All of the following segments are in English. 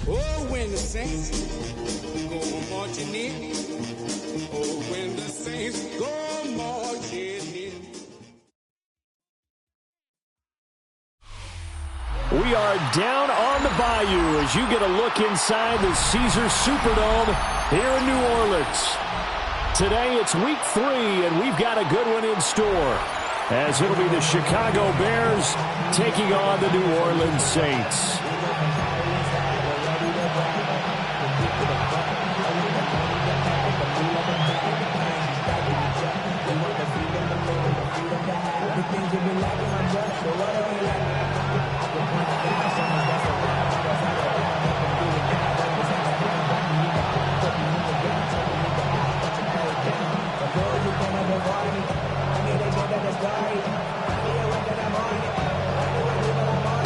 Oh, when the saints go marching in. Oh, when the saints go marching in. We are down on the bayou as you get a look inside the Caesars Superdome here in New Orleans. Today it's week 3, and we've got a good one in store, as it'll be the Chicago Bears taking on the New Orleans Saints.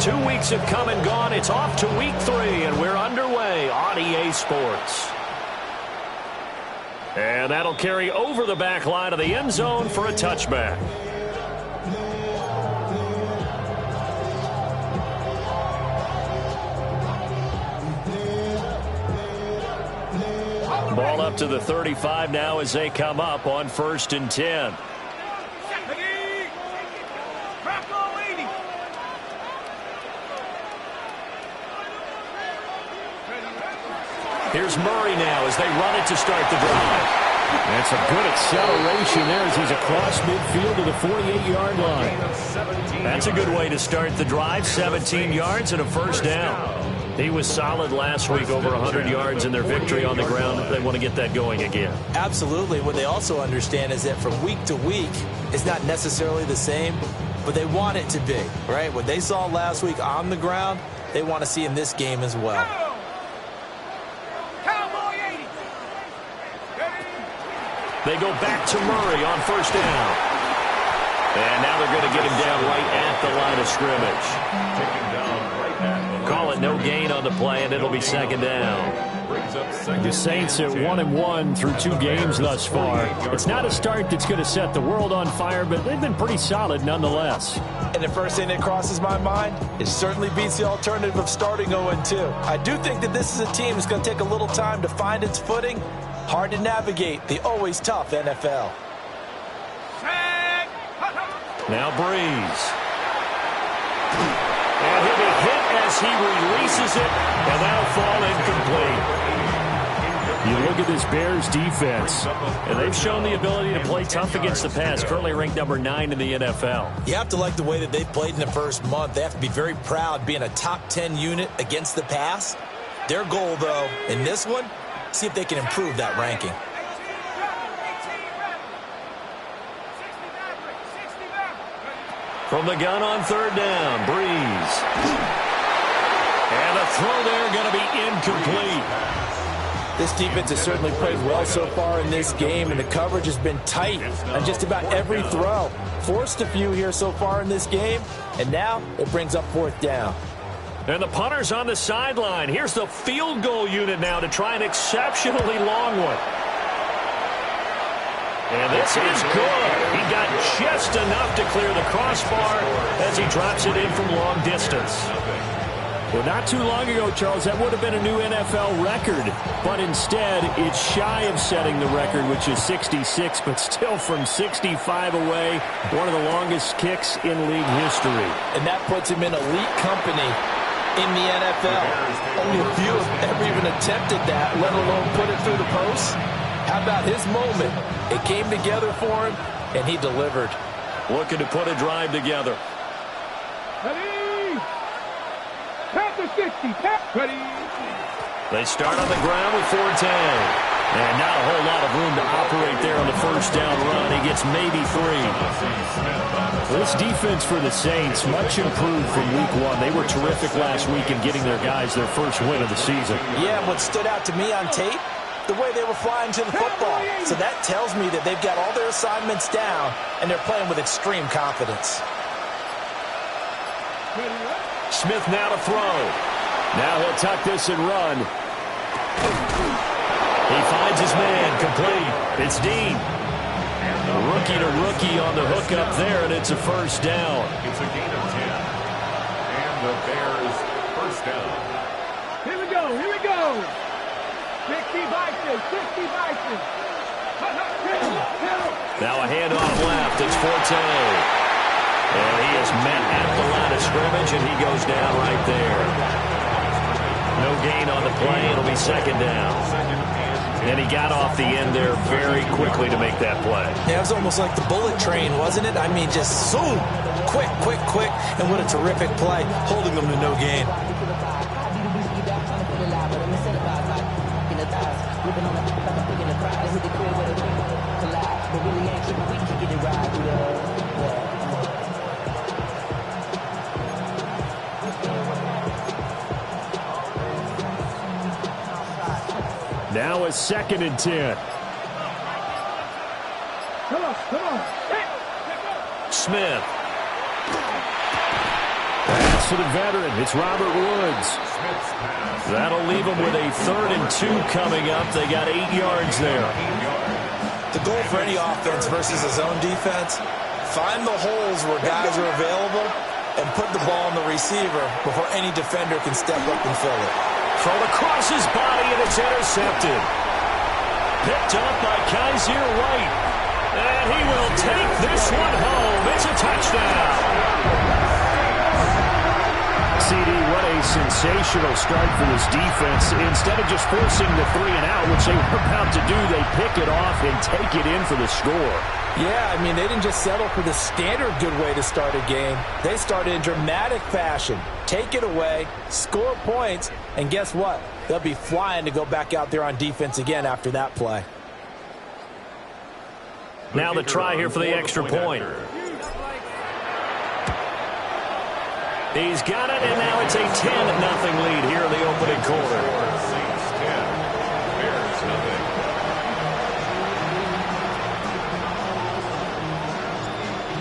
Two weeks have come and gone. It's off to week 3, and we're underway on EA Sports. And that'll carry over the back line of the end zone for a touchback. Ball up to the 35 now as they come up on 1st and 10. Here's Murray now as they run it to start the drive. That's a good acceleration there as he's across midfield to the 48-yard line. That's a good way to start the drive. 17 yards and a first down. He was solid last week, over 100 yards in their victory on the ground. They want to get that going again. Absolutely. What they also understand is that from week to week, it's not necessarily the same, but they want it to be, right? What they saw last week on the ground, they want to see in this game as well. They go back to Murray on first down. And now they're going to get him down right at the line of scrimmage. Call it no gain on the play, and it'll be second down. The Saints at 1-1 through 2 games thus far. It's not a start that's going to set the world on fire, but they've been pretty solid nonetheless. And the first thing that crosses my mind, it certainly beats the alternative of starting 0-2. I do think that this is a team that's going to take a little time to find its footing. Hard to navigate the always tough NFL. Now Breeze. And he'll be hit as he releases it, and that'll fall incomplete. You look at this Bears defense, and they've shown the ability to play tough against the pass, currently ranked number 9 in the NFL. You have to like the way that they've played in the first month. They have to be very proud being a top 10 unit against the pass. Their goal, though, in this one, see if they can improve that ranking. From the gun on third down, Breeze. And the throw there going to be incomplete. This defense has certainly played well so far in this game, and the coverage has been tight on just about every throw. Forced a few here so far in this game, and now it brings up fourth down. And the punter's on the sideline. Here's the field goal unit now to try an exceptionally long one. And this is good. He got just enough to clear the crossbar as he drops it in from long distance. Well, not too long ago, Charles, that would have been a new NFL record. But instead, it's shy of setting the record, which is 66, but still from 65 away, one of the longest kicks in league history. And that puts him in elite company in the NFL. Only a few have ever even attempted that, let alone put it through the post. How about his moment? It came together for him, and he delivered. Looking to put a drive together. Ready? Count to 60. Ready? They start on the ground with Forte. And not a whole lot of room to operate there on the first down run. He gets maybe 3. This defense for the Saints, much improved from week 1. They were terrific last week in getting their guys their first win of the season. Yeah, what stood out to me on tape, the way they were flying to the football. So that tells me that they've got all their assignments down, and they're playing with extreme confidence. Smith now to throw. Now he'll tuck this and run. He finds his man, complete. It's Dean. Rookie to rookie on the hook up there, and it's a first down. It's a gain of 10. And the Bears first down. Here we go. Here we go. 60 Vikings. 60 Vikings. Now a handoff left. It's Forte. And he is met at the line of scrimmage, and he goes down right there. No gain on the play. It'll be second down. And he got off the end there very quickly to make that play. Yeah, it was almost like the bullet train, wasn't it? I mean, just zoom. Quick, quick, quick. And what a terrific play, holding them to no gain. Now a 2nd and 10. Come on. Smith. Pass to the veteran. It's Robert Woods. That'll leave them with a 3rd and 2 coming up. They got 8 yards there. The goal for any offense versus a zone defense, find the holes where guys are available and put the ball on the receiver before any defender can step up and fill it. Thrown across his body, and it's intercepted. Picked up by Kaiser White. And he will take this one home. It's a touchdown. CD, what a sensational start for this defense. Instead of just forcing the 3 and out, which they were about to do, they pick it off and take it in for the score. Yeah, I mean, they didn't just settle for the standard good way to start a game. They started in dramatic fashion. Take it away, score points, and guess what? They'll be flying to go back out there on defense again after that play. Now the try here for the extra point. He's got it, and now it's a 10-0 lead here in the opening quarter.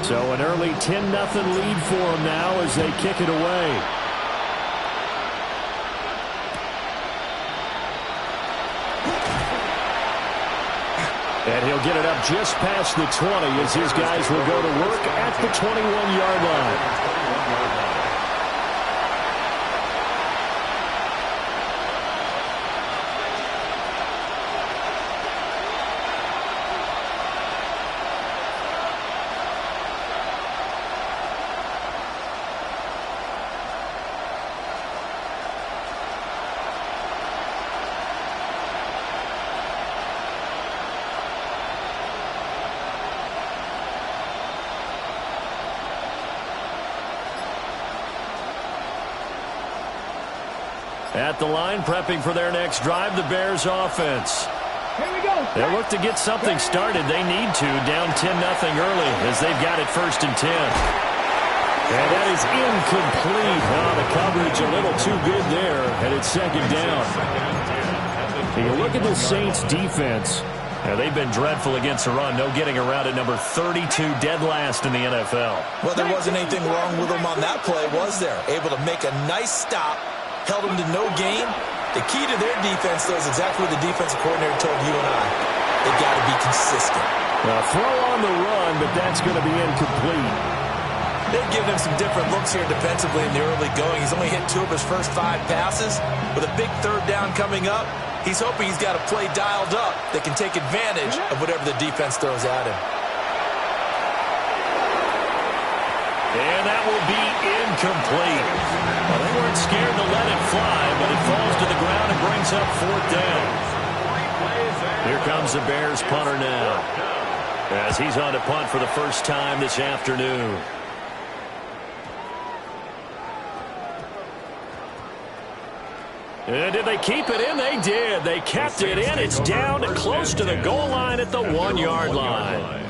So an early 10-0 lead for him now as they kick it away. And he'll get it up just past the 20 as his guys will go to work at the 21-yard line. At the line, prepping for their next drive, the Bears offense. Here we go. They look to get something started. They need to, down 10-0 early as they've got it 1st and 10. And that is incomplete. Oh, the coverage a little too good there, and it's 2nd down. You look at the Saints defense. They've been dreadful against the run. No getting around at number 32, dead last in the NFL. Well, there wasn't anything wrong with them on that play, was there? Able to make a nice stop. Held them to no gain. The key to their defense, though, is exactly what the defensive coordinator told you and I. They got to be consistent. Well, throw on the run, but that's going to be incomplete. They've given him some different looks here defensively in the early going. He's only hit 2 of his first 5 passes. With a big 3rd down coming up, he's hoping he's got a play dialed up that can take advantage of whatever the defense throws at him. And that will be incomplete. Well, they weren't scared to let it fly, but it falls to the ground and brings up 4th down. Here comes the Bears punter now, as he's on to punt for the first time this afternoon. And did they keep it in? They did. They kept it in. It's down and close to the goal line at the 1-yard line.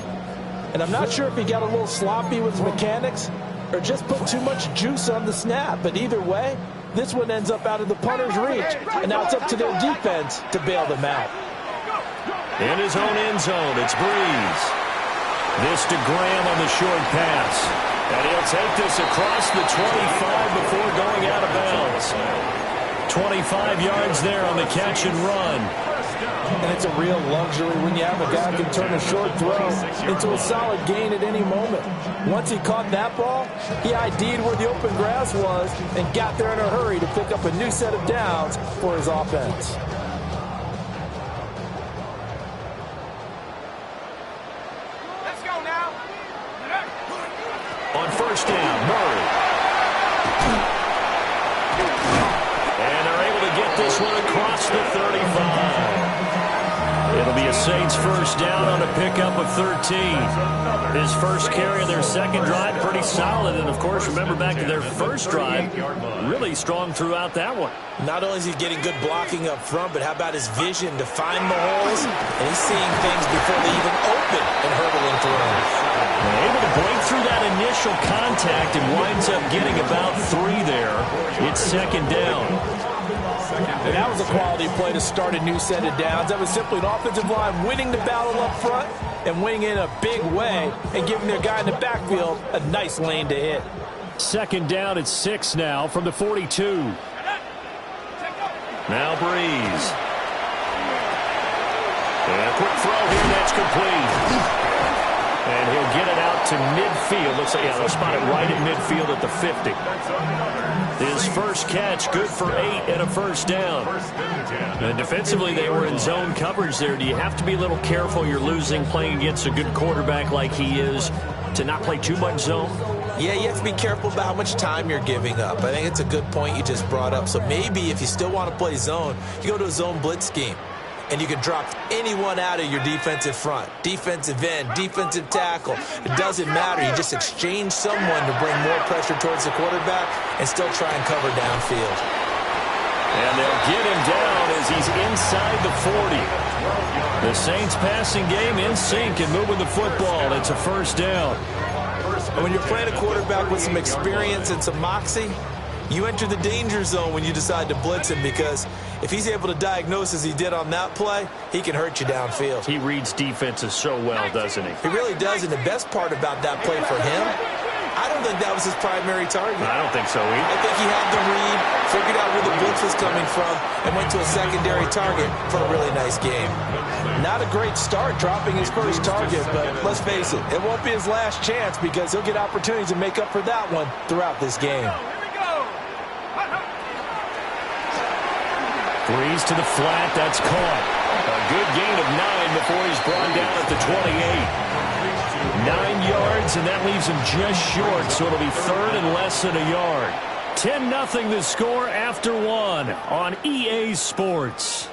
And I'm not sure if he got a little sloppy with his mechanics or just put too much juice on the snap. But either way, this one ends up out of the punter's reach. And now it's up to their defense to bail them out. In his own end zone, it's Breeze. This to Graham on the short pass. And he'll take this across the 25 before going out of bounds. 25 yards there on the catch and run. And it's a real luxury when you have a guy who can turn a short throw into a solid gain at any moment. Once he caught that ball, he ID'd where the open grass was and got there in a hurry to pick up a new set of downs for his offense. Let's go now. On 1st down, Murray. And they're able to get this one across the 35. It'll be a Saints 1st down on a pickup of 13. His first carry of their 2nd drive, pretty solid. And, of course, remember back to their 1st drive, really strong throughout that one. Not only is he getting good blocking up front, but how about his vision to find the holes? And he's seeing things before they even open and hurdling through them. Able to break through that initial contact and winds up getting about 3 there. It's 2nd down. And that was a quality play to start a new set of downs. That was simply an offensive line winning the battle up front and winning in a big way and giving their guy in the backfield a nice lane to hit. Second down at 6 now from the 42. Now Breeze. And a quick throw here, that's complete. And he'll get it out to midfield. Looks like, yeah, they'll spot it right in midfield at the 50. His first catch, good for 8 and a first down. And defensively, they were in zone coverage there. Do you have to be a little careful? You're losing, playing against a good quarterback like he is, to not play too much zone? Yeah, you have to be careful about how much time you're giving up. I think it's a good point you just brought up. So maybe if you still want to play zone, you go to a zone blitz scheme. And you can drop anyone out of your defensive front, defensive end, defensive tackle. It doesn't matter. You just exchange someone to bring more pressure towards the quarterback and still try and cover downfield. And they'll get him down as he's inside the 40. The Saints passing game in sync and moving the football. It's a first down. And when you're playing a quarterback with some experience and some moxie, you enter the danger zone when you decide to blitz him, because if he's able to diagnose as he did on that play, he can hurt you downfield. He reads defenses so well, doesn't he? He really does, and the best part about that play for him, I don't think that was his primary target. I don't think so either. I think he had the read, figured out where the blitz was coming from, and went to a secondary target for a really nice game. Not a great start dropping his first target, but let's face it, it won't be his last chance, because he'll get opportunities to make up for that one throughout this game. Breeze to the flat, that's caught. A good gain of 9 before he's brought down at the 28. 9 yards, and that leaves him just short, so it'll be third and less than a yard. 10-0 the score after 1 on EA Sports.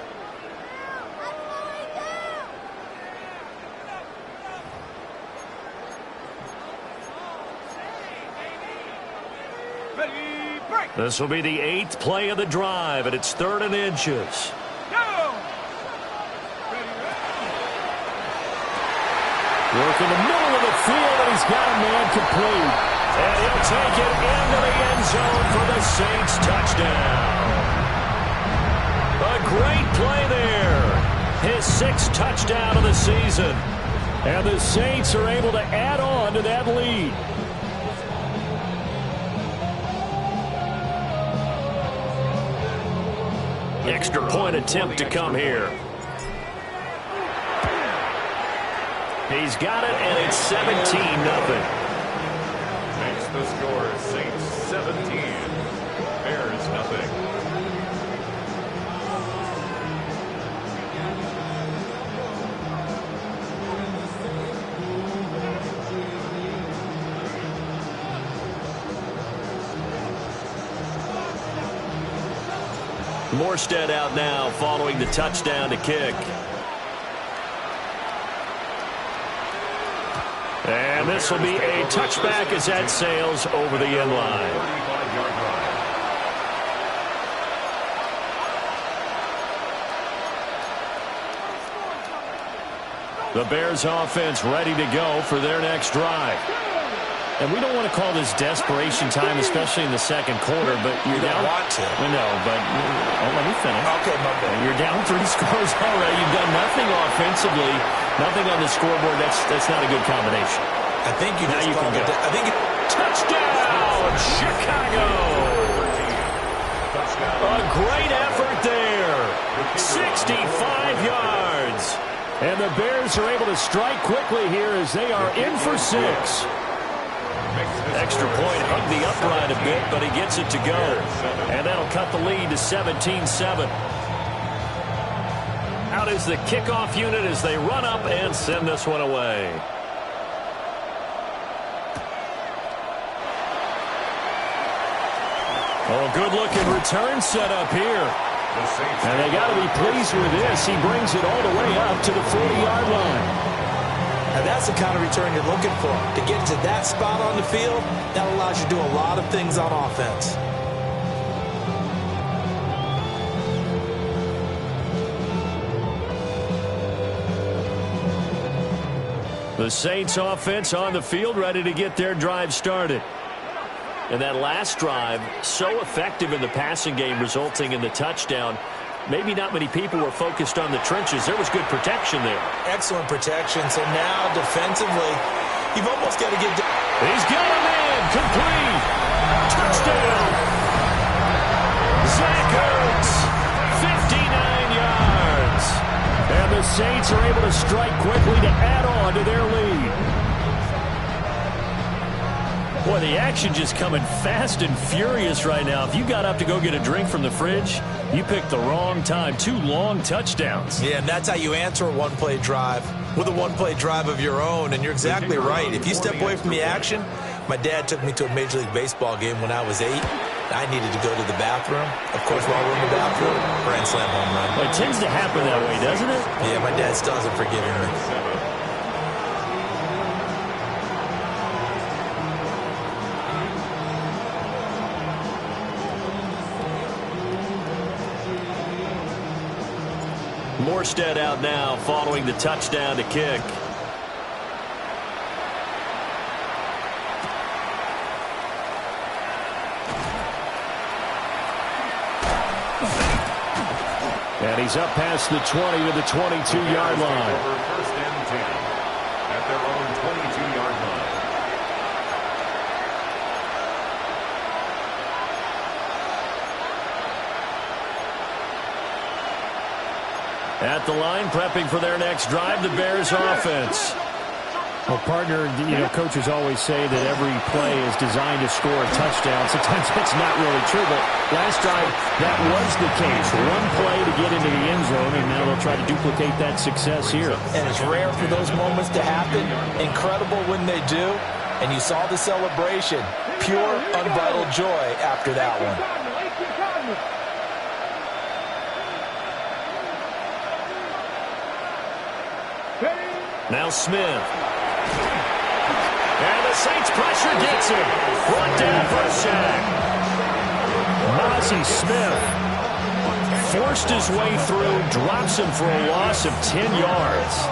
This will be the 8th play of the drive, and it's 3rd and inches. Work in the middle of the field, and he's got a man complete. And he'll take it into the end zone for the Saints touchdown. A great play there. His 6th touchdown of the season. And the Saints are able to add on to that lead. Extra point attempt to come here. He's got it, and it's 17-0. Makes the score Saints 17, Bears nothing. Morstead out now following the touchdown to kick. And this will be a touchback as that sails over the end line. The Bears offense ready to go for their next drive. And we don't want to call this desperation time, especially in the second quarter, but you're down. Want to. I know, but let me finish. Okay, my bad. You're down 3 scores already. You've done nothing offensively, nothing on the scoreboard. That's not a good combination. I think you now just you can go. I think Touchdown, Chicago! A great effort there. 65 yards. And the Bears are able to strike quickly here as they are in for 6. Extra point, hugged the upright a bit, but he gets it to go. And that'll cut the lead to 17-7. Out is the kickoff unit as they run up and send this one away. Oh, good-looking return set up here. And they got to be pleased with this. He brings it all the way up to the 40-yard line. Now that's the kind of return you're looking for. To get to that spot on the field, that allows you to do a lot of things on offense. The Saints offense on the field, ready to get their drive started. And that last drive, so effective in the passing game, resulting in the touchdown. Maybe not many people were focused on the trenches. There was good protection there. Excellent protection. So now, defensively, you've almost got to get... He's got a man complete. Saints are able to strike quickly to add on to their lead. Boy, the action just coming fast and furious right now. If you got up to go get a drink from the fridge, you picked the wrong time. 2 long touchdowns. Yeah, and that's how you answer a one-play drive, with a one-play drive of your own. And you're exactly right. If you step away from the action, my dad took me to a Major League Baseball game when I was 8. I needed to go to the bathroom. Of course, while we're in the bathroom, grand slam home run. Well, it tends to happen that way, doesn't it? Yeah, my dad still hasn't forgiven me. Morstead out now following the touchdown to kick. And he's up past the 20 to the 22-yard line. First and 10 at their own 22-yard line. At the line, prepping for their next drive, the Bears offense. Well, partner, coaches always say that every play is designed to score a touchdown. Sometimes that's not really true, but last drive, that was the case. One play to get into the end zone, and now they'll try to duplicate that success here. And it's rare for those moments to happen. Incredible when they do. And you saw the celebration. Pure, unbridled joy after that one. Now Smith. And the Saints pressure gets him. Brought down for a sack. Mozzie Smith forced his way through, drops him for a loss of 10 yards.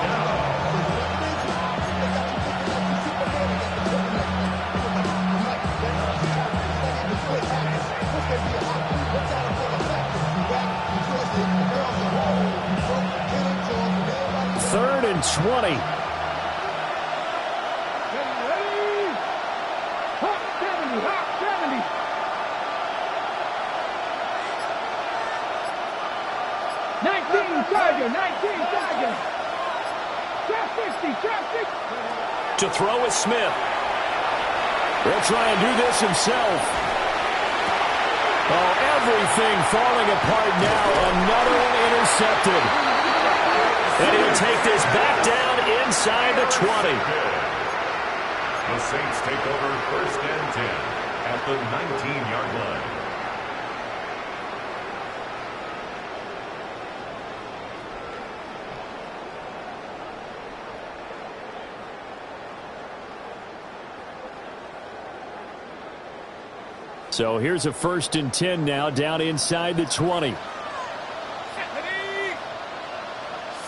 Third and 20. To throw is Smith. He'll try and do this himself. Oh, everything falling apart now. Another one intercepted. And he'll take this back down inside the 20. The Saints take over first and 10 at the 19-yard line. So here's a first and 10 now, down inside the 20.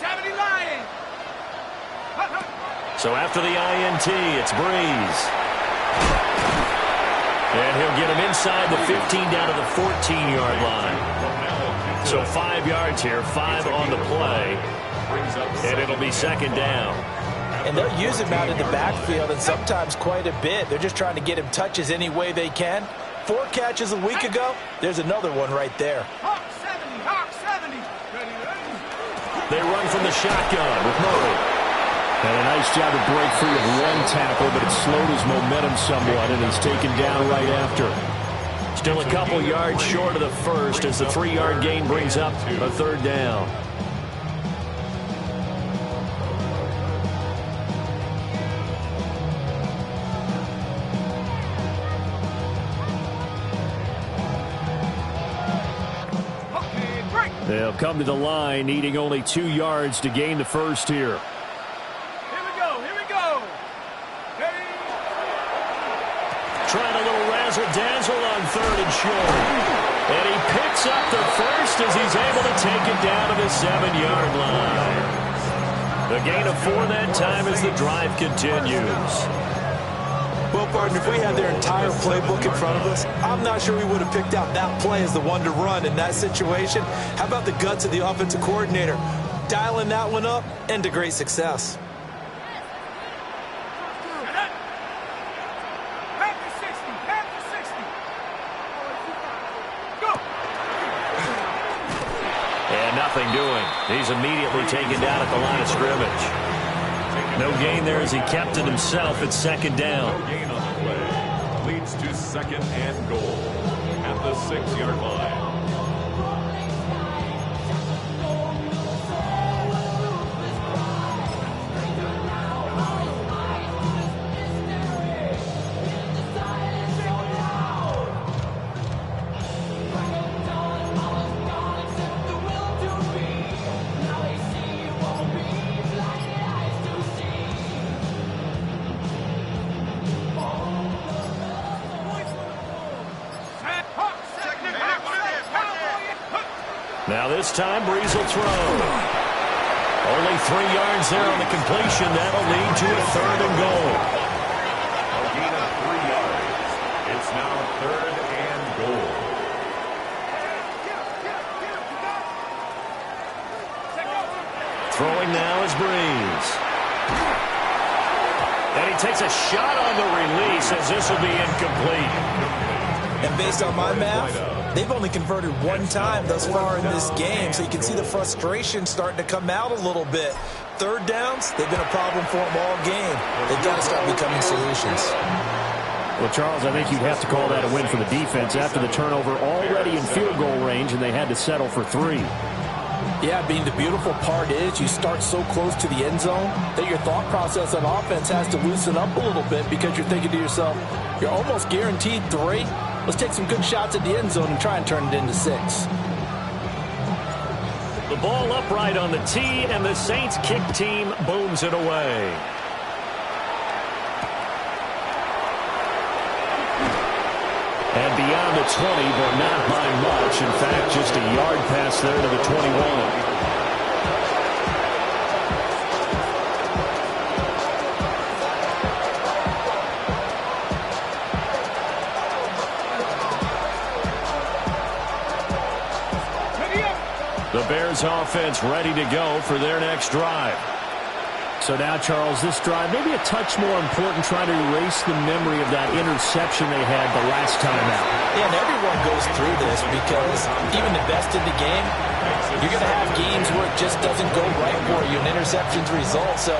70 Lions. So after the INT, it's Breeze. And he'll get him inside the 15 down to the 14-yard line. So 5 yards here, 5 on the play. And it'll be second down. And they'll use him out in the backfield, and sometimes quite a bit. They're just trying to get him touches any way they can. 4 catches a week ago. There's another one right there. Hawk 70, Hawk 70. They run from the shotgun with Murray. And a nice job to break free of one tackle, but it slowed his momentum somewhat, and he's taken down right after. Still a couple yards short of the first as the 3-yard gain brings up a third down. They'll come to the line, needing only 2 yards to gain the first here. Here we go, here we go. Hey. Trying a little razzle-dazzle on third and short. And he picks up the first as he's able to take it down to the 7-yard line. The gain of 4 that time as the drive continues. Well, partner, if we had their entire playbook in front of us, I'm not sure we would have picked out that play as the one to run in that situation. How about the guts of the offensive coordinator? Dialing that one up into great success. Back to 60, back to 60. Go. And nothing nothing doing. He's immediately taken down at the line of scrimmage. No gain there as he kept it himself at second down. No gain on the play. Leads to second and goal at the 6-yard line. Now this time, Breeze will throw. Only 3 yards there on the completion. That'll lead to a third and goal. A gain of 3 yards. It's now third and goal. Throwing now is Breeze. And he takes a shot on the release as this will be incomplete. And based on my math, they've only converted 1 time thus far in this game, so you can see the frustration starting to come out a little bit. Third downs, they've been a problem for them all game. They've got to start becoming solutions. Well, Charles, I think you'd have to call that a win for the defense after the turnover already in field goal range, and they had to settle for 3. Yeah, the beautiful part is you start so close to the end zone that your thought process on offense has to loosen up a little bit because you're thinking to yourself, you're almost guaranteed 3. Let's take some good shots at the end zone and try and turn it into 6. The ball upright on the tee, and the Saints kick team booms it away. And beyond the 20, but not by much. In fact, just a yard pass there to the 21. The Bears offense ready to go for their next drive. So now, Charles, this drive maybe a touch more important, trying to erase the memory of that interception they had the last time out. Yeah, and everyone goes through this because even the best in the game, you're going to have games where it just doesn't go right for you, and interceptions result. So,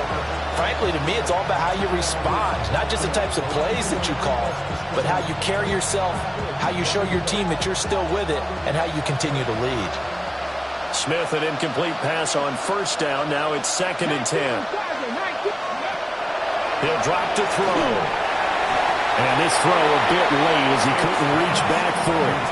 frankly, to me, it's all about how you respond, not just the types of plays that you call, but how you carry yourself, how you show your team that you're still with it, and how you continue to lead. Smith, an incomplete pass on first down. Now it's 2nd and 10. He'll drop to throw. And this throw a bit late as he couldn't reach back for it.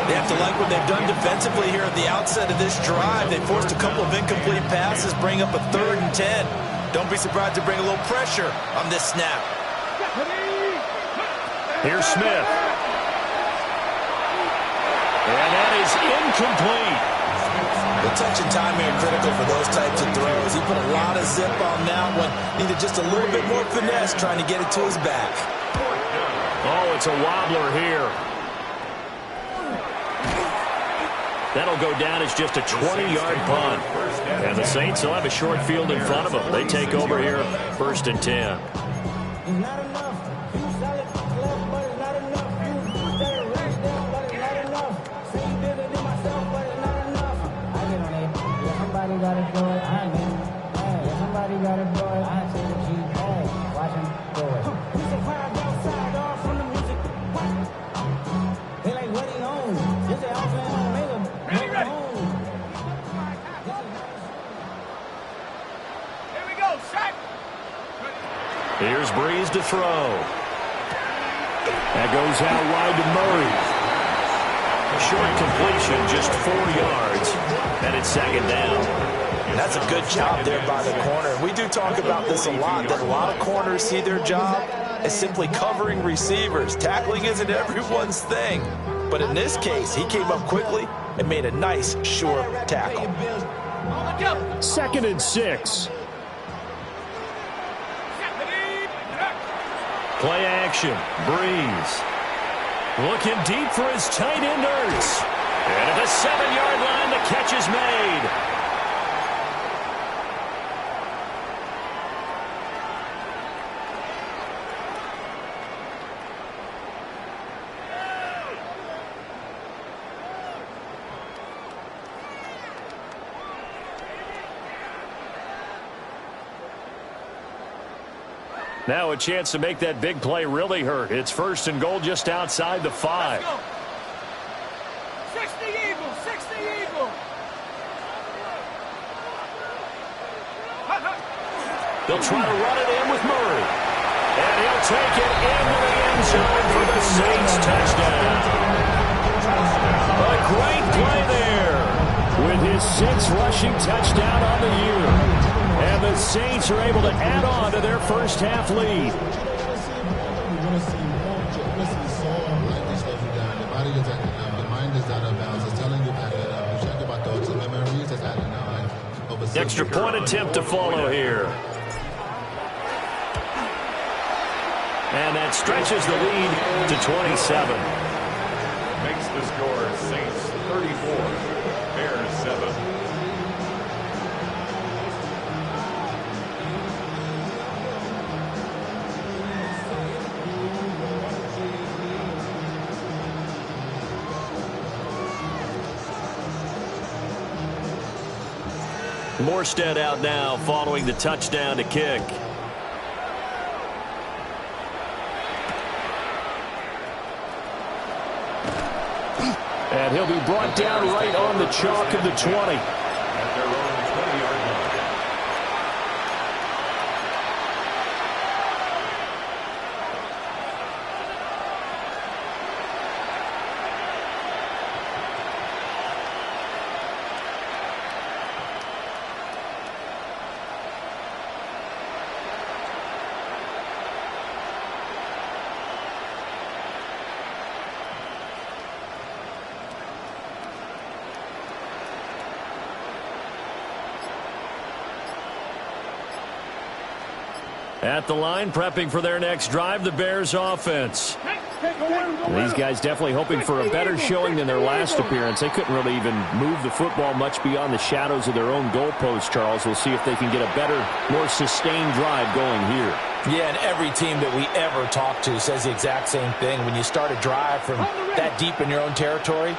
They have to like what they've done defensively here at the outset of this drive. They forced a couple of incomplete passes, bring up a 3rd and 10. Don't be surprised to bring a little pressure on this snap. Here's Smith. And that is incomplete. The touch and time here critical for those types of throws. He put a lot of zip on that one. Needed just a little bit more finesse trying to get it to his back. Oh, it's a wobbler here. That'll go down as just a 20-yard punt. And the Saints will have a short field in front of them. They take over here, 1st and 10. Not enough. You solid left, but it's not enough. You started race down, but it's not enough. Say you did it to myself, but it's not enough. I get on it. Yeah, somebody got to do it. I ain't. Yeah, somebody got to do it. I say the G. Hey, watch him do it. We say crowd outside, all from the music. What? They like, what he on? This is Alpha and Omega. Ready. Here we go, shot. Here's Breeze to throw. That goes out wide to Murray. A short completion, just 4 yards, and it's 2nd down. That's a good job there by the corner. We do talk about this a lot, that a lot of corners see their job as simply covering receivers. Tackling isn't everyone's thing. But in this case, he came up quickly and made a nice, sure tackle. 2nd and 6. Play action. Breeze. Looking deep for his tight end, Ertz. And at the 7-yard line, the catch is made. Now a chance to make that big play really hurt. It's 1st and goal just outside the 5. 60 Eagles, 60 Eagles. They'll try to run it in with Murray. And he'll take it into the end zone for the Saints touchdown. A great play there with his 6th rushing touchdown on the year. And the Saints are able to add on to their first half lead. Extra point attempt to follow here. And that stretches the lead to 27. Makes the score Saints 34, Bears 7. Morstead out now following the touchdown to kick. And he'll be brought down right on the chalk of the 20. At their own 20-yard line. At the line, prepping for their next drive, the Bears offense. These guys definitely hoping for a better showing than their last appearance. They couldn't really even move the football much beyond the shadows of their own goalpost, Charles. We'll see if they can get a better, more sustained drive going here. Yeah, and every team that we ever talk to says the exact same thing. When you start a drive from that deep in your own territory,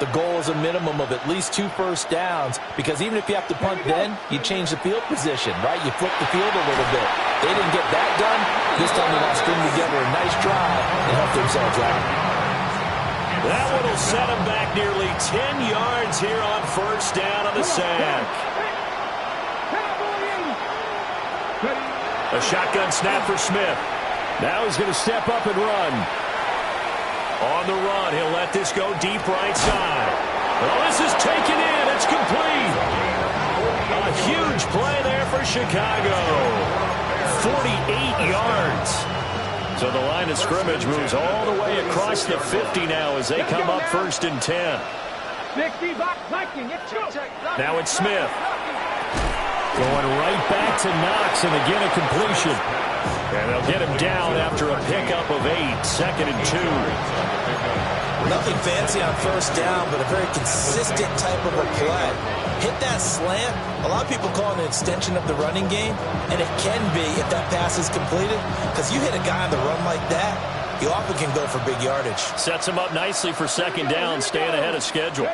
the goal is a minimum of at least 2 first downs, because even if you have to punt then, you change the field position, right? You flip the field a little bit. They didn't get that done. This time they want to string together a nice drive and help themselves out. That one will set them back nearly 10 yards here on first down on the sack. A shotgun snap for Smith. Now he's going to step up and run. On the run, he'll let this go deep right side. Well, this is taken in. It's complete. A huge play there for Chicago. 48 yards. So the line of scrimmage moves all the way across the 50 now as they come up 1st and 10. Now it's Smith. Going right back to Knox, and again a completion. And they'll get him down after a pickup of 8, 2nd and 2. Nothing fancy on first down, but a very consistent type of a play. Hit that slant. A lot of people call it an extension of the running game, and it can be if that pass is completed, because you hit a guy on the run like that, you often can go for big yardage. Sets him up nicely for 2nd down, staying ahead of schedule.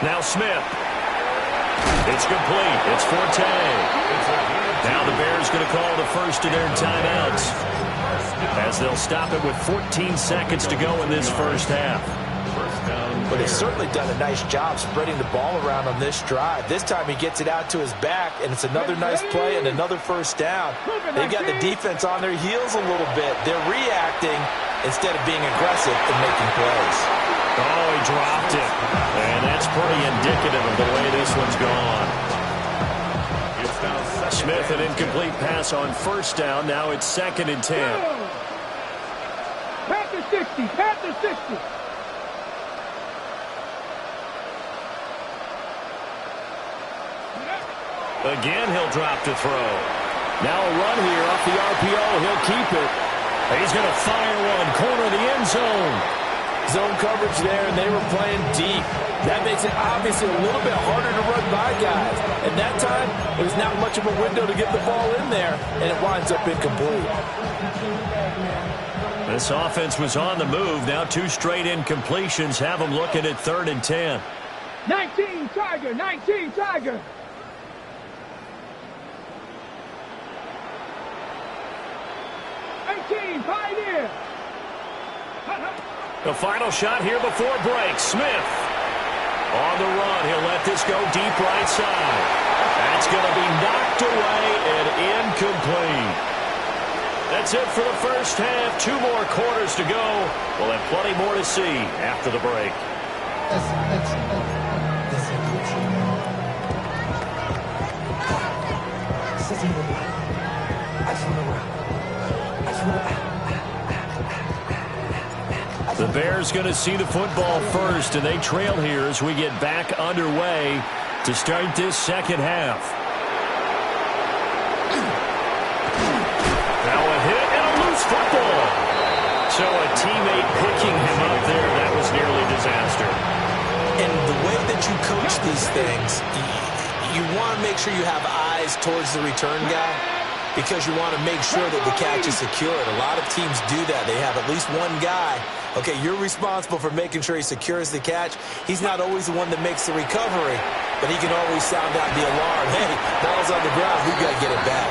Now Smith. It's complete. It's Forte. Now the Bears going to call the first of their timeouts, as they'll stop it with 14 seconds to go in this first half. But he's certainly done a nice job spreading the ball around on this drive. This time he gets it out to his back, and it's another nice play and another first down. They've got the defense on their heels a little bit. They're reacting instead of being aggressive and making plays. Oh, he dropped it. And that's pretty indicative of the way this one's gone. Smith, an incomplete pass on first down. Now it's 2nd and 10. Panther 60, Panther 60. Again, he'll drop to throw. Now a run here off the RPO. He'll keep it. He's going to fire one. Corner of the end zone. Zone coverage there, and they were playing deep. That makes it obviously a little bit harder to run by guys. At that time, there's not much of a window to get the ball in there, and it winds up incomplete. This offense was on the move. Now 2 straight incompletions have them looking at 3rd and 10. 19 Tiger, 19 Tiger. The final shot here before break. Smith on the run. He'll let this go deep right side. That's going to be knocked away and incomplete. That's it for the first half. 2 more quarters to go. We'll have plenty more to see after the break. The Bears going to see the football first, and they trail here as we get back underway to start this second half. Now a hit and a loose football. So a teammate picking him up there, that was nearly disaster. And the way that you coach these things, you want to make sure you have eyes towards the return guy, because you want to make sure that the catch is secured. A lot of teams do that. They have at least one guy. Okay, you're responsible for making sure he secures the catch. He's not always the one that makes the recovery, but he can always sound out the alarm. Hey, ball's on the ground. We've got to get it back.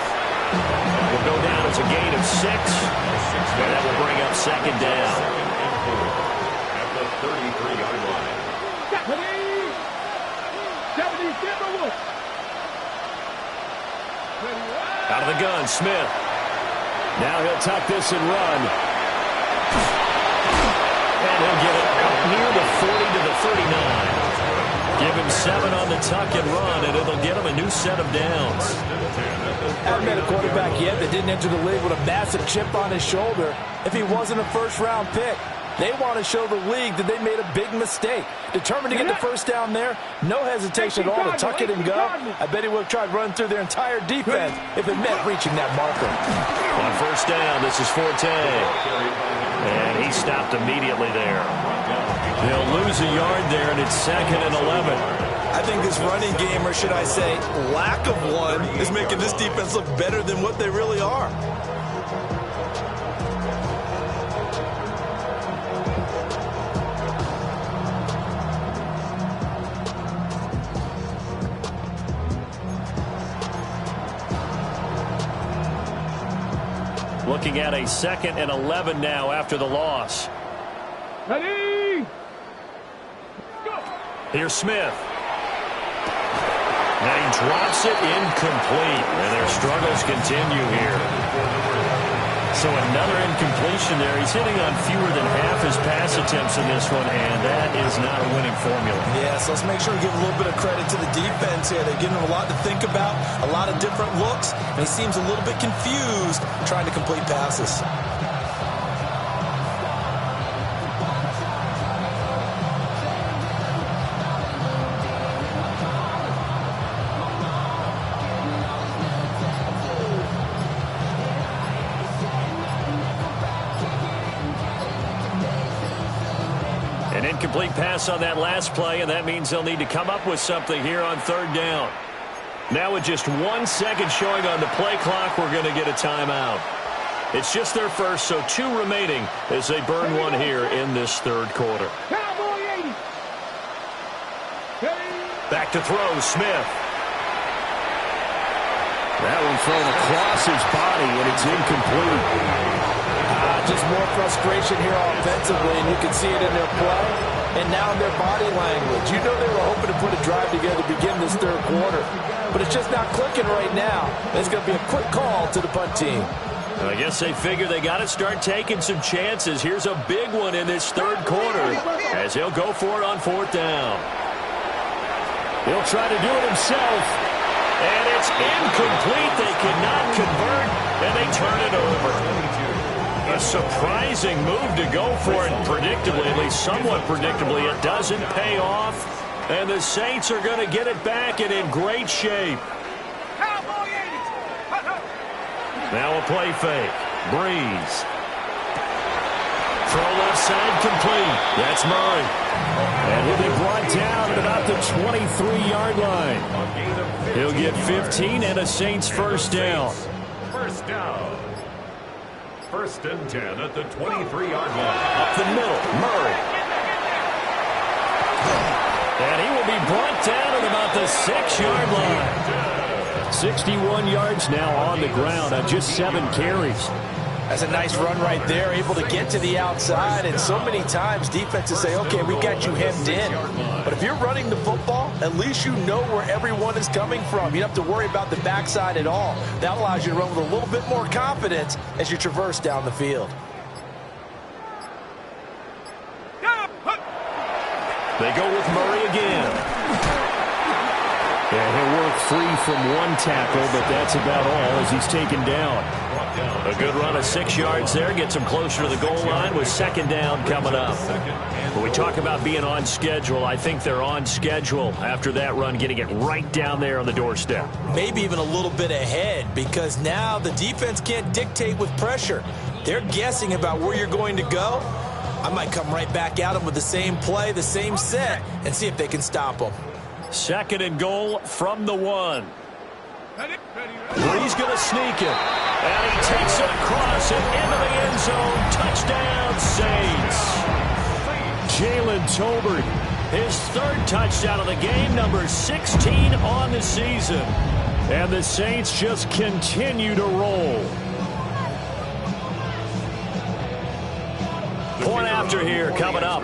Will go down as a gain of 6. And that will bring up second down. At the 33-yard line. Out of the gun, Smith. Now he'll tuck this and run. And he'll get it out near the 40 to the 39. Give him 7 on the tuck and run, and it'll get him a new set of downs. Haven't met a quarterback yet that didn't enter the league with a massive chip on his shoulder if he wasn't a first-round pick. They want to show the league that they made a big mistake. Determined to get the first down there, no hesitation at all to tuck it and go. I bet he would have tried running through their entire defense if it meant reaching that marker. On first down, this is Forte. And he stopped immediately there. They'll lose a yard there, and it's 2nd and 11. I think this running game, or should I say lack of one, is making this defense look better than what they really are. Looking at a 2nd and 11 now after the loss. Ready? Here's Smith. Now he drops it incomplete, and their struggles continue here. So another incompletion there. He's hitting on fewer than half his pass attempts in this one, and that is not a winning formula. Yeah, so let's make sure we give a little bit of credit to the defense here. They're giving him a lot to think about, a lot of different looks, and he seems a little bit confused trying to complete passes. An incomplete pass on that last play, and that means they'll need to come up with something here on 3rd down. Now with just 1 second showing on the play clock, we're going to get a timeout. It's just their first, so 2 remaining as they burn one here in this 3rd quarter. Back to throw, Smith. That one thrown across his body, and it's incomplete. Just more frustration here offensively, and you can see it in their play and now in their body language. You know they were hoping to put a drive together to begin this 3rd quarter, but it's just not clicking right now. It's going to be a quick call to the punt team. I guess they figure they got to start taking some chances. Here's a big one in this 3rd quarter as he'll go for it on 4th down. He'll try to do it himself, and it's incomplete. They cannot convert, and they turn it over. A surprising move to go for it predictably, at least somewhat predictably. It doesn't pay off, and the Saints are going to get it back and in great shape. Now a play fake. Breeze. Throw left side complete. That's Murray. And he'll be brought down at about the 23-yard line. He'll get 15 and a Saints first down. First down. 1st and 10 at the 23-yard line. Up the middle, Murray. And he will be brought down at about the 6-yard line. 61 yards now on the ground on just 7 carries. That's a nice run right there, able to get to the outside. And so many times defenses say, okay, we got you hemmed in. But if you're running the football, at least you know where everyone is coming from. You don't have to worry about the backside at all. That allows you to run with a little bit more confidence as you traverse down the field. They go with Murray again. And he'll work free from one tackle, but that's about all as he's taken down. A good run of 6 yards there. Gets him closer to the goal line with second down coming up. When we talk about being on schedule, I think they're on schedule after that run, getting it right down there on the doorstep. Maybe even a little bit ahead, because now the defense can't dictate with pressure. They're guessing about where you're going to go. I might come right back at them with the same play, the same set, and see if they can stop them. Second and goal from the 1. He's going to sneak it. And he takes it across and into the end zone. Touchdown, Saints. Jalen Tolbert, his 3rd touchdown of the game, number 16 on the season. And the Saints just continue to roll. Point after here coming up.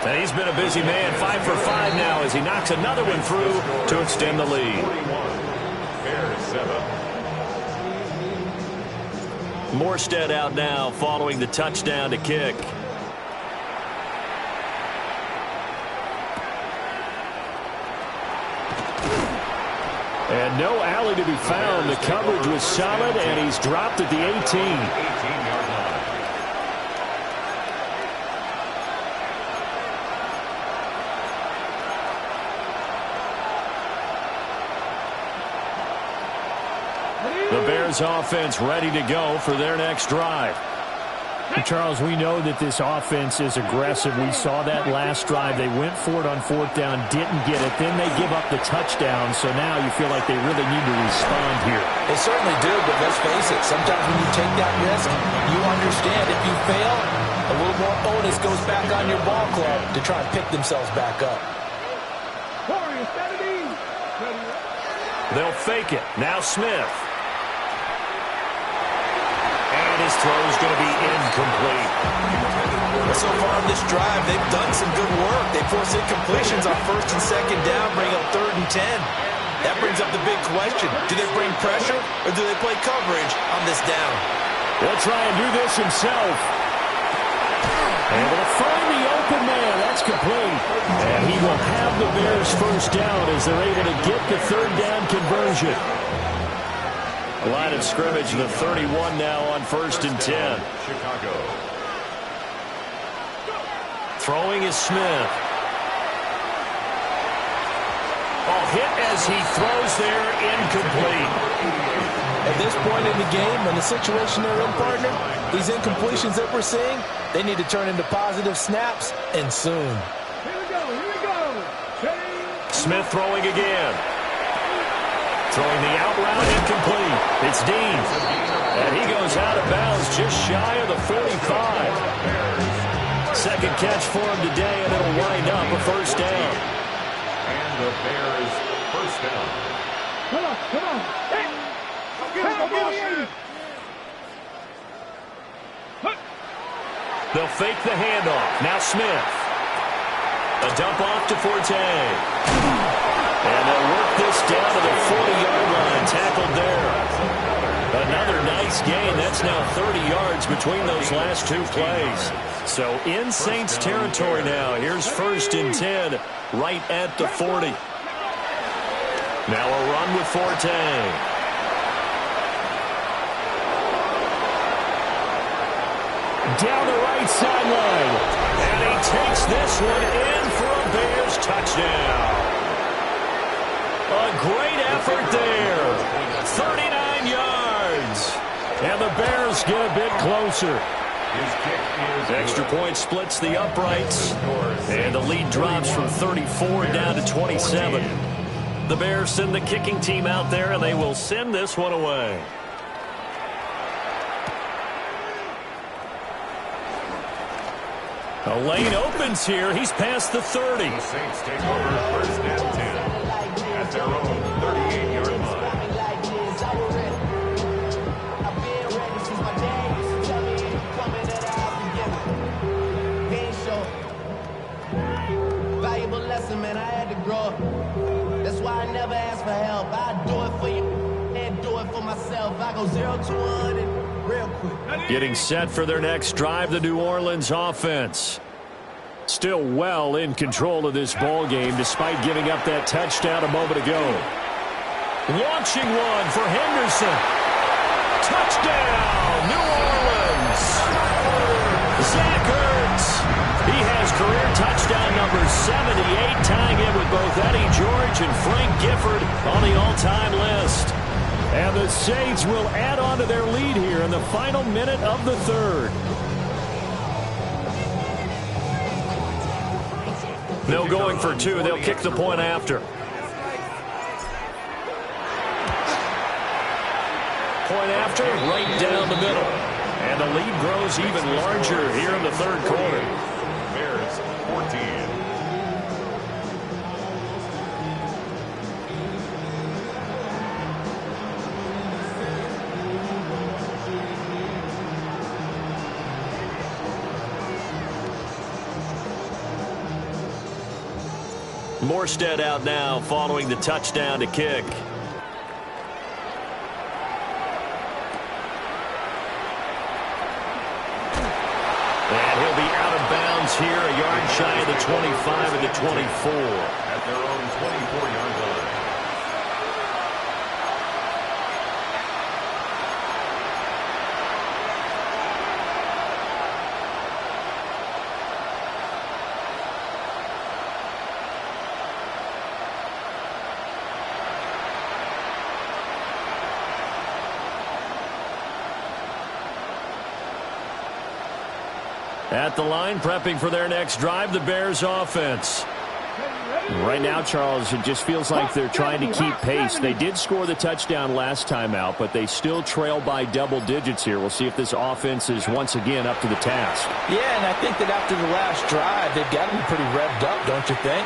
And he's been a busy man, 5 for 5 now as he knocks another one through to extend the lead. Morstead out now following the touchdown to kick. And no alley to be found. The coverage was solid, and he's dropped at the 18. The Bears offense ready to go for their next drive. Charles, we know that this offense is aggressive. We saw that last drive. They went for it on 4th down, didn't get it. Then they give up the touchdown. So now you feel like they really need to respond here. They certainly do, but let's face it. Sometimes when you take that risk, you understand if you fail, a little more onus goes back on your ball club to try and pick themselves back up. They'll fake it. Now Smith. His throw is going to be incomplete. So far on this drive, they've done some good work. They force incompletions on 1st and 2nd down, bring up 3rd and 10. That brings up the big question. Do they bring pressure or do they play coverage on this down? He'll try and do this himself. Able to find the open man. That's complete. And he will have the Bears first down as they're able to get the 3rd down conversion. Line of scrimmage, the 31 now on 1st and 10. Chicago. Throwing is Smith. Oh, hit as he throws there, incomplete. At this point in the game, and the situation they're in, partner, these incompletions that we're seeing, they need to turn into positive snaps, and soon. Here we go. Smith throwing again. Throwing the out route, incomplete. It's Dean. And he goes out of bounds just shy of the 45. Second catch for him today, and it'll wind up a first down. And the Bears first down. Come on. Hey. They'll fake the handoff. Now Smith. A dump off to Forte. And they'll work this down to the 40-yard line. Tackled there. Another nice gain. That's now 30 yards between those last 2 plays. So in Saints territory now. Here's 1st and 10 right at the 40. Now a run with Forte. Down the right sideline. And he takes this one in for a Bears touchdown. A great effort there. 39 yards. And the Bears get a bit closer. Extra point splits the uprights. And the lead drops from 34 down to 27. The Bears send the kicking team out there, and they will send this one away. A lane opens here. He's past the 30. The Saints take over 1st and 10 at their own 38-yard line. go 0-1 and real quick. Getting set for their next drive, the New Orleans offense. Still well in control of this ball game despite giving up that touchdown a moment ago. Launching one for Henderson. Touchdown, New Orleans. Zach Ertz. He has career touchdown number 78, tying it with both Eddie George and Frank Gifford on the all-time list. And the Saints will add on to their lead here in the final minute of the third. No going for two. They'll kick the point after. Point after, right down the middle. And the lead grows even larger here in the third quarter. Bears 14. Morstead out now following the touchdown to kick. And he'll be out of bounds here, a yard shy of the 25 and the 24. At their own 24-yard line. At the line, prepping for their next drive, the Bears offense. Right now, Charles, it just feels like they're trying to keep pace. They did score the touchdown last time out, but they still trail by double digits here. We'll see if this offense is once again up to the task. Yeah, and I think that after the last drive, they've got to be pretty revved up, don't you think?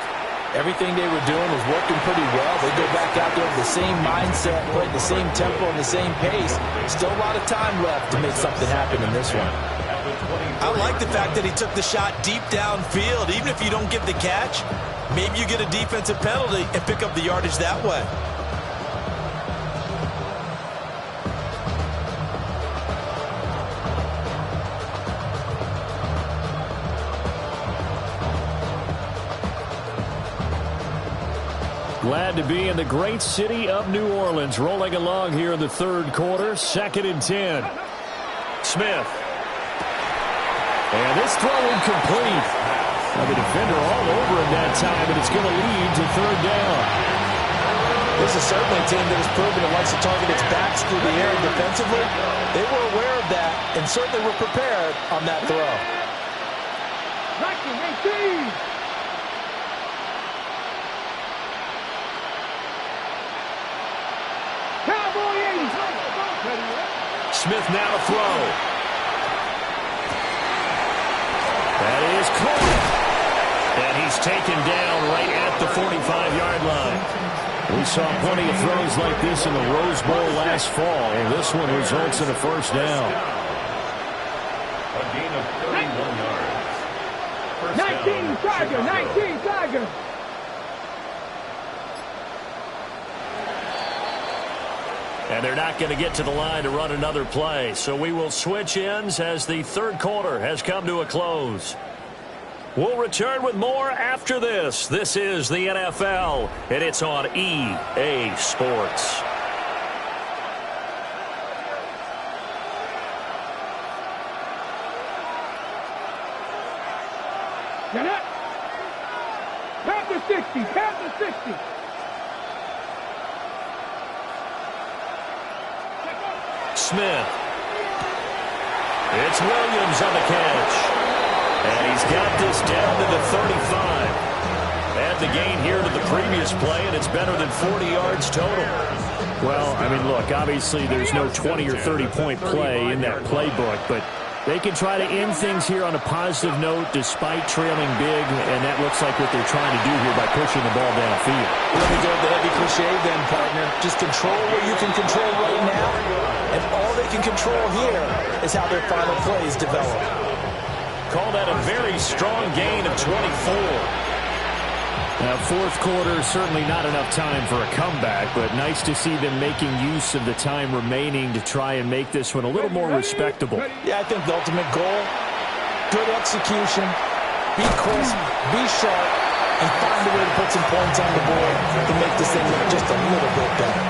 Everything they were doing was working pretty well. They go back out there with the same mindset, playing the same tempo and the same pace. Still a lot of time left to make something happen in this one. I like the fact that he took the shot deep downfield. Even if you don't get the catch, maybe you get a defensive penalty and pick up the yardage that way. Glad to be in the great city of New Orleans, rolling along here in the third quarter, 2nd and 10. Smith. And this throw incomplete. Now the defender all over him that time, but it's going to lead to third down. This is certainly a team that has proven it likes to target its backs through the air and defensively. They were aware of that and certainly were prepared on that throw. 19-18. Cowboy 80. Smith now to throw. That is caught. And he's taken down right at the 45-yard line. We saw plenty of throws like this in the Rose Bowl last fall, and this one results in a first down. A gain of 31 yards. First 19 Tiger, 19 Tiger. And they're not going to get to the line to run another play. So we will switch ends as the third quarter has come to a close. We'll return with more after this. This is the NFL, and it's on EA Sports. Get up. Count to 60. Count to 60. Smith. It's Williams on the catch. And he's got this down to the 35. Add the gain here to the previous play, and it's better than 40 yards total. Well, I mean, look, obviously there's no 20 or 30-point play in that playbook, but they can try to end things here on a positive note despite trailing big, and that looks like what they're trying to do here by pushing the ball downfield. Let me go with the heavy cliche then, partner. Just control what you can control right now, and all they can control here is how their final plays develop. Call that a very strong gain of 24. Now, fourth quarter, certainly not enough time for a comeback, but nice to see them making use of the time remaining to try and make this one a little more respectable. Yeah, I think the ultimate goal, good execution, be crisp, be sharp, and find a way to put some points on the board to make this thing look just a little bit better.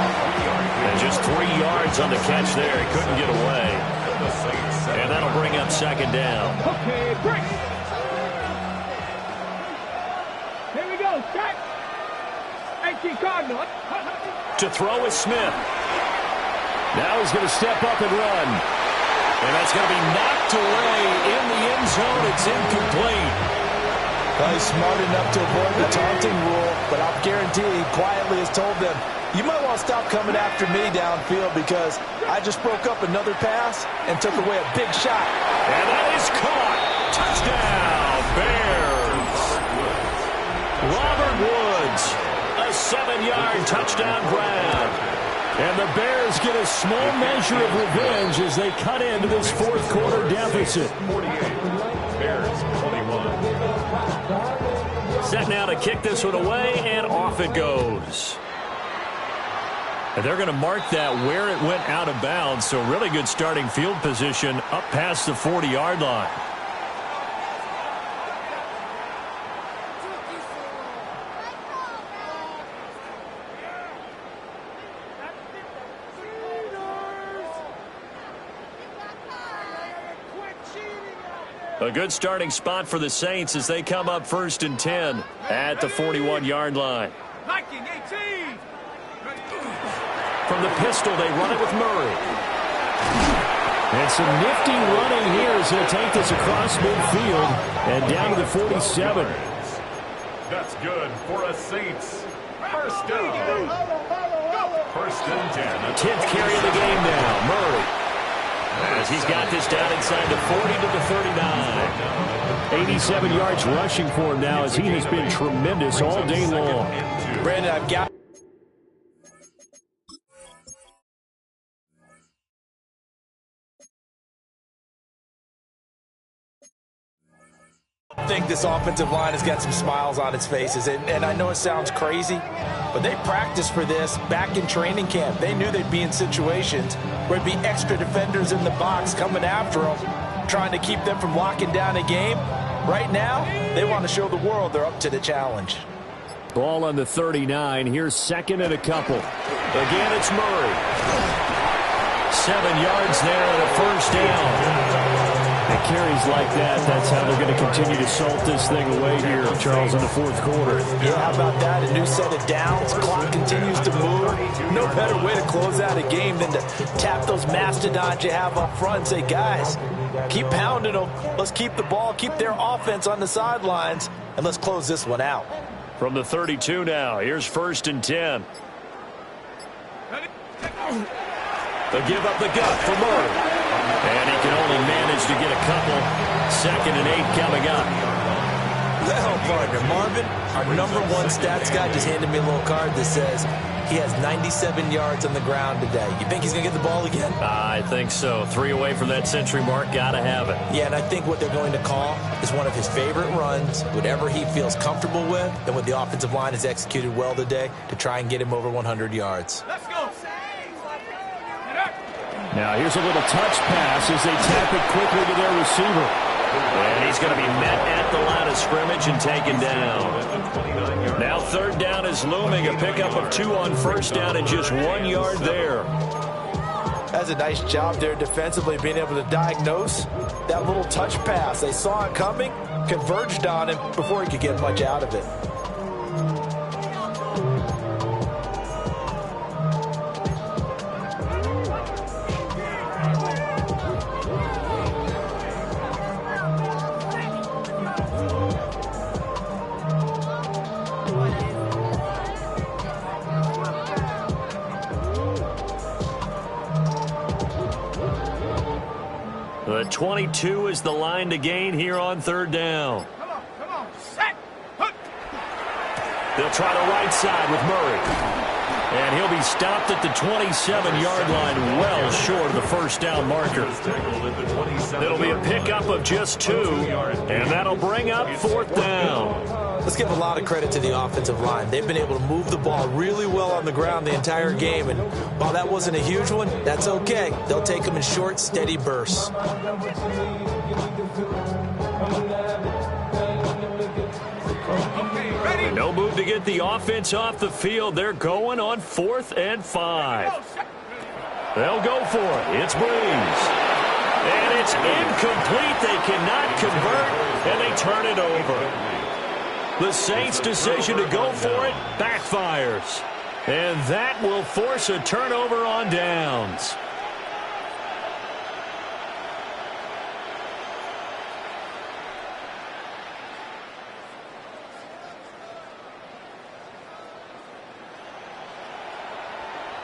And just 3 yards on the catch there. He couldn't get away. And that'll bring up second down. Okay, break. Here we go, check. 18 Cardinal. To throw is Smith. Now he's going to step up and run. And that's going to be knocked away in the end zone. It's incomplete. Well, he's smart enough to avoid the taunting rule, but I'll guarantee he quietly has told them, you might want to stop coming after me downfield because I just broke up another pass and took away a big shot. And that is caught. Touchdown, Bears. Robert Woods, a 7-yard touchdown grab. And the Bears get a small measure of revenge as they cut into this fourth quarter deficit. 48, Bears 21. Set now to kick this one away, and off it goes. And they're going to mark that where it went out of bounds, so really good starting field position up past the 40-yard line. A good starting spot for the Saints as they come up 1st and 10 at the 41-yard line. From the pistol, they run it with Murray. And some nifty running here as they'll take this across midfield and down to the 47. That's good for a Saints. First down. 1st and 10. 10th carry of the game now. Murray. As he's got this down inside the 40 to the 39. 87 yards rushing for him now as he has been tremendous all day long. Brandon, I've got I think this offensive line has got some smiles on its faces, and I know it sounds crazy, but they practiced for this back in training camp. They knew they'd be in situations where there'd be extra defenders in the box coming after them, trying to keep them from locking down a game. Right now, they want to show the world they're up to the challenge. Ball on the 39. Here's 2nd and a couple. Again, it's Murray. 7 yards there and a 1st down. And carries like that, that's how they're going to continue to salt this thing away here, Charles, in the fourth quarter. Yeah, how about that? A new set of downs. Clock continues to move. No better way to close out a game than to tap those mastodons you have up front and say, guys, keep pounding them. Let's keep the ball, keep their offense on the sidelines, and let's close this one out. From the 32 now, here's 1st and 10. They give up the gut for Murray. And he can only manage to get a couple. 2nd and 8 coming up. Well, partner, Marvin, our #1 stats guy just handed me a little card that says he has 97 yards on the ground today. You think he's going to get the ball again? I think so. 3 away from that century mark. Got to have it. Yeah, and I think what they're going to call is one of his favorite runs, whatever he feels comfortable with, and what the offensive line has executed well today to try and get him over 100 yards. Let's go. Now here's a little touch pass as they tap it quickly to their receiver. And he's going to be met at the line of scrimmage and taken down. Now 3rd down is looming. A pickup of 2 on 1st down and just 1 yard there. That's a nice job there defensively, being able to diagnose that little touch pass. They saw it coming, converged on him before he could get much out of it. The 22 is the line to gain here on 3rd down. Come on, set. They'll try the right side with Murray. And he'll be stopped at the 27-yard line, well short of the first down marker. It'll be a pickup of just 2, and that'll bring up 4th down. Let's give a lot of credit to the offensive line. They've been able to move the ball really well on the ground the entire game, and while that wasn't a huge one, that's okay. They'll take them in short, steady bursts. No move to get the offense off the field. They're going on 4th and 5. They'll go for it. It's Breeze. And it's incomplete. They cannot convert, and they turn it over. The Saints' decision to go for it backfires. And that will force a turnover on downs.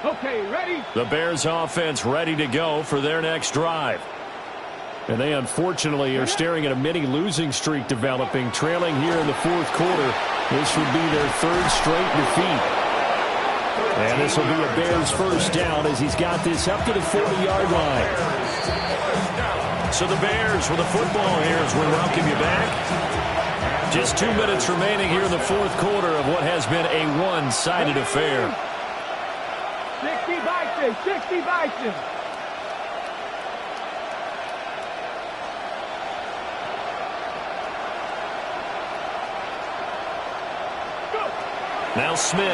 Okay, ready? The Bears offense ready to go for their next drive. And they unfortunately are staring at a mini losing streak developing, trailing here in the 4th quarter. This would be their 3rd straight defeat. And this will be a Bears first down as he's got this up to the 40-yard line. So the Bears with the football here as we welcome you back. Just 2 minutes remaining here in the 4th quarter of what has been a one-sided affair. 60 Bison, 60 Bison. Now Smith.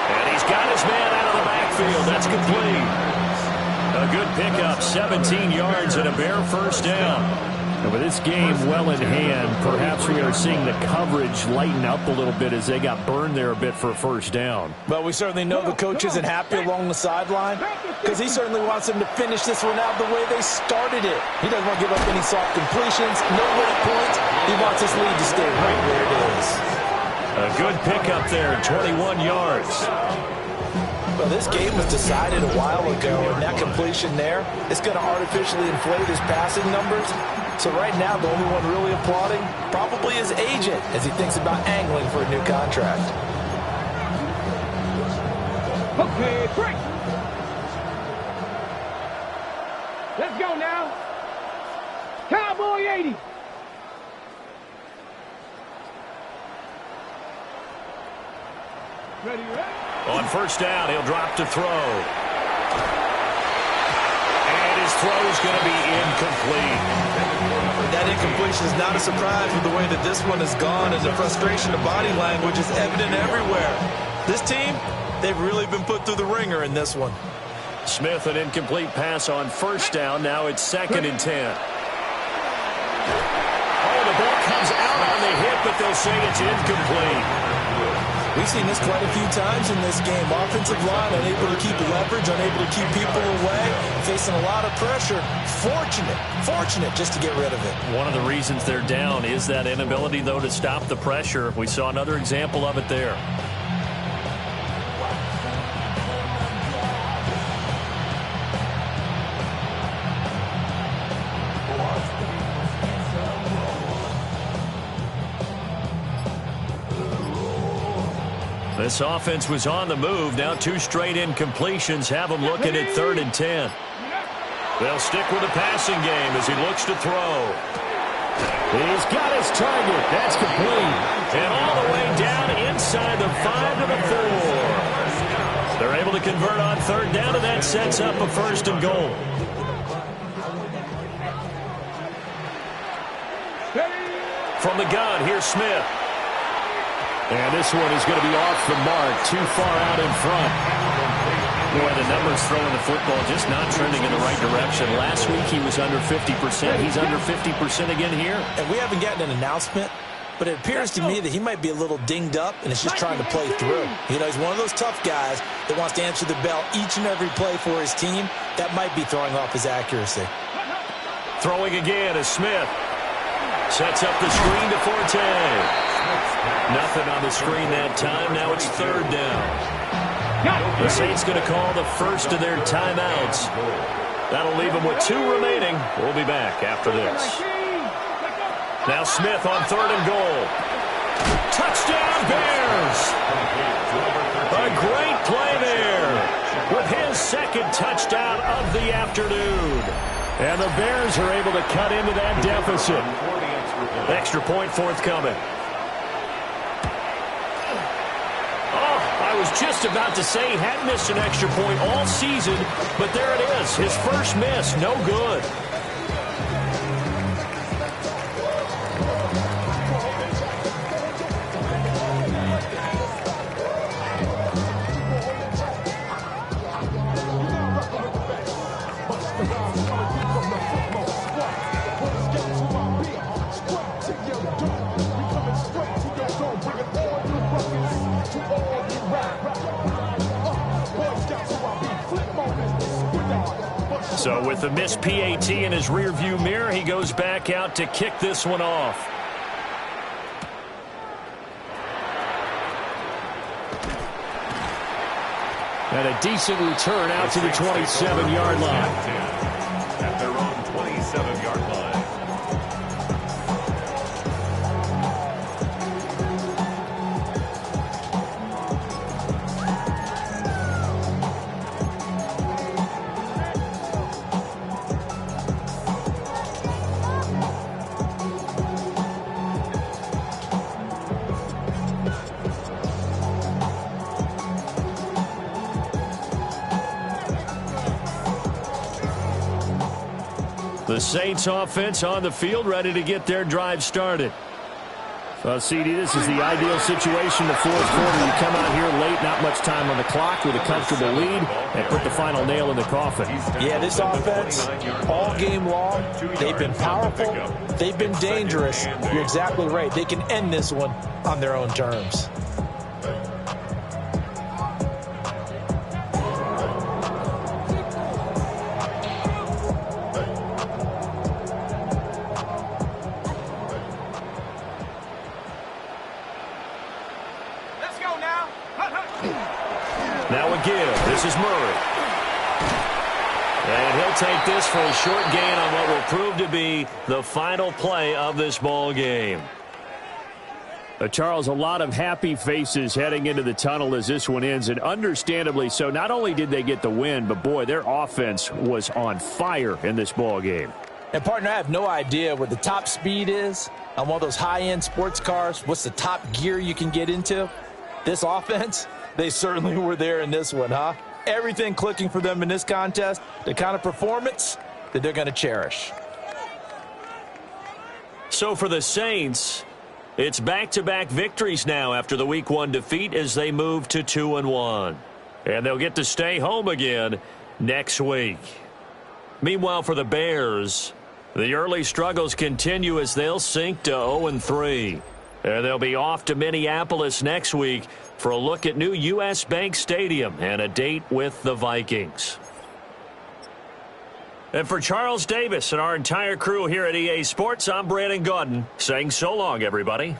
And he's got his man out of the backfield. That's complete. A good pickup, 17 yards and a Bear first down. And with this game well in hand, perhaps we are seeing the coverage lighten up a little bit as they got burned there a bit for a first down. But we certainly know the coach isn't happy along the sideline because he certainly wants them to finish this one out the way they started it. He doesn't want to give up any soft completions, no late points. He wants this lead to stay right where it is. A good pickup there, 21 yards. Well, this game was decided a while ago, and that completion there is going to artificially inflate his passing numbers. So right now, the only one really applauding probably his agent as he thinks about angling for a new contract. Okay, break. Let's go now. Cowboy 80. Ready, ready? On first down, he'll drop to throw. And his throw is going to be incomplete. That incompletion is not a surprise with the way that this one has gone, and the frustration of body language is evident everywhere. This team, they've really been put through the ringer in this one. Smith, an incomplete pass on first down. Now it's 2nd and 10. Oh, the ball comes out on the hit, but they'll say it's incomplete. We've seen this quite a few times in this game. Offensive line unable to keep leverage, unable to keep people away, facing a lot of pressure. Fortunate just to get rid of it. One of the reasons they're down is that inability, though, to stop the pressure. We saw another example of it there. This offense was on the move. Now 2 straight incompletions have them looking at 3rd and 10. They'll stick with the passing game as he looks to throw. He's got his target. That's complete. And all the way down inside the 5 to the 4. They're able to convert on 3rd down, and that sets up a 1st and goal. From the gun, here's Smith. And this one is going to be off the mark, too far out in front. Boy, the numbers throwing the football just not trending in the right direction. Last week he was under 50%. He's under 50% again here. And we haven't gotten an announcement, but it appears to me that he might be a little dinged up and is just trying to play through. You know, he's one of those tough guys that wants to answer the bell each and every play for his team. That might be throwing off his accuracy. Throwing again is Smith. Sets up the screen to Forte. Nothing on the screen that time. Now it's 3rd down. The Saints going to call the first of their timeouts. That'll leave them with 2 remaining. We'll be back after this. Now Smith on 3rd and goal. Touchdown, Bears! A great play there with his second touchdown of the afternoon. And the Bears are able to cut into that deficit. Extra point forthcoming. Oh, I was just about to say he hadn't missed an extra point all season, but there it is. His first miss, no good. So with the missed PAT in his rearview mirror, he goes back out to kick this one off. And a decent return out to the 27-yard line. At their own 27-yard line. The Saints offense on the field, ready to get their drive started. CD, this is the ideal situation, the fourth quarter. You come out here late, not much time on the clock with a comfortable lead, and put the final nail in the coffin. Yeah, this offense, all game long, they've been powerful, they've been dangerous. You're exactly right. They can end this one on their own terms. Now a give. This is Murray. And he'll take this for a short gain on what will prove to be the final play of this ball game. Charles, a lot of happy faces heading into the tunnel as this one ends, and understandably so. Not only did they get the win, but boy, their offense was on fire in this ball game. And partner, I have no idea what the top speed is on one of those high-end sports cars. What's the top gear you can get into? This offense, they certainly were there in this one, huh? Everything clicking for them in this contest, the kind of performance that they're going to cherish. So for the Saints, it's back-to-back victories now after the Week 1 defeat as they move to 2-1. And they'll get to stay home again next week. Meanwhile, for the Bears, the early struggles continue as they'll sink to 0-3. And they'll be off to Minneapolis next week for a look at new U.S. Bank Stadium and a date with the Vikings. And for Charles Davis and our entire crew here at EA Sports, I'm Brandon Gaudin saying so long, everybody.